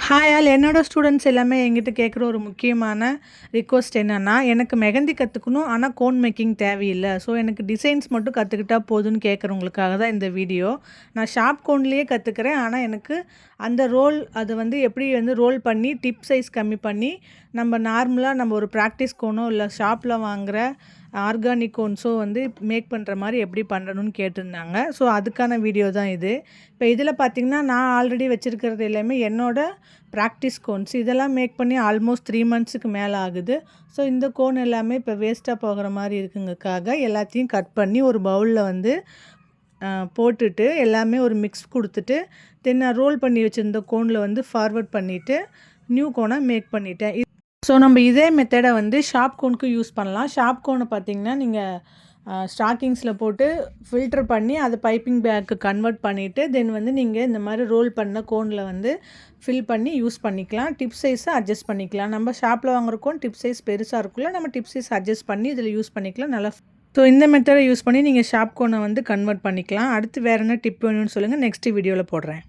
Hi all என்னோட students எல்லாமே என்கிட்ட கேட்குற ஒரு முக்கியமான ரிக்வெஸ்ட் என்னென்னா, எனக்கு மெஹந்தி கற்றுக்கணும் ஆனால் கோன் மேக்கிங் தேவையில்லை. ஸோ எனக்கு டிசைன்ஸ் மட்டும் கற்றுக்கிட்டா போதும்னு கேட்குறவங்களுக்காக தான் இந்த வீடியோ. நான் ஷார்ப் கோன்லேயே கற்றுக்கிறேன். ஆனால் எனக்கு அந்த ரோல் அது வந்து எப்படி வந்து ரோல் பண்ணி டிப் சைஸ் கம்மி பண்ணி நம்ம நார்மலாக நம்ம ஒரு ப்ராக்டிஸ் கோனோ இல்லை ஷாப்பில் வாங்குகிற ஆர்கானிக் கோன்ஸோ வந்து மேக் பண்ணுற மாதிரி எப்படி பண்ணணும்னு கேட்டிருந்தாங்க. ஸோ அதுக்கான வீடியோ தான் இது. இப்போ இதில் பார்த்திங்கன்னா, நான் ஆல்ரெடி வச்சுருக்கிறது எல்லாமே என்னோடய ப்ராக்டிஸ் கோன்ஸ். இதெல்லாம் மேக் பண்ணி ஆல்மோஸ்ட் 3 மந்த்ஸுக்கு மேலே ஆகுது. ஸோ இந்த கோன் எல்லாமே இப்போ வேஸ்ட்டாக போகிற மாதிரி இருக்குங்கக்காக எல்லாத்தையும் கட் பண்ணி ஒரு பவுலில் வந்து போட்டுட்டு எல்லாமே ஒரு மிக்ஸ் கொடுத்துட்டு நான் ரோல் பண்ணி வச்சுருந்த கோனில் வந்து ஃபார்வர்ட் பண்ணிவிட்டு நியூ கோனை மேக் பண்ணிட்டேன். ஸோ நம்ம இதே மெத்தடை வந்து ஷார்ப் கோனுக்கு யூஸ் பண்ணலாம். ஷார்ப் கோனை பார்த்திங்கன்னா, நீங்கள் ஸ்டாக்கிங்ஸில் போட்டு ஃபில்டர் பண்ணி அதை பைப்பிங் பேக்கு கன்வெர்ட் பண்ணிவிட்டு வந்து நீங்கள் இந்த மாதிரி ரோல் பண்ண கோனில் வந்து ஃபில் பண்ணி யூஸ் பண்ணிக்கலாம். டிப் சைஸை அட்ஜஸ்ட் பண்ணிக்கலாம். நம்ம ஷாப்பில் வாங்குற கோன் டிப் சைஸ் பெருசாக இருக்குல்ல, நம்ம டிப் சைஸ் அட்ஜஸ்ட் பண்ணி இதில் யூஸ் பண்ணிக்கலாம். நல்லா ஸோ இந்த மெத்தடை யூஸ் பண்ணி நீங்கள் ஷார்ப் கோனை வந்து கன்வெர்ட் பண்ணிக்கலாம். அடுத்து வேறு என்ன டிப் வேணும்னு சொல்லுங்கள், நெக்ஸ்ட் வீடியோவில் போடுறேன்.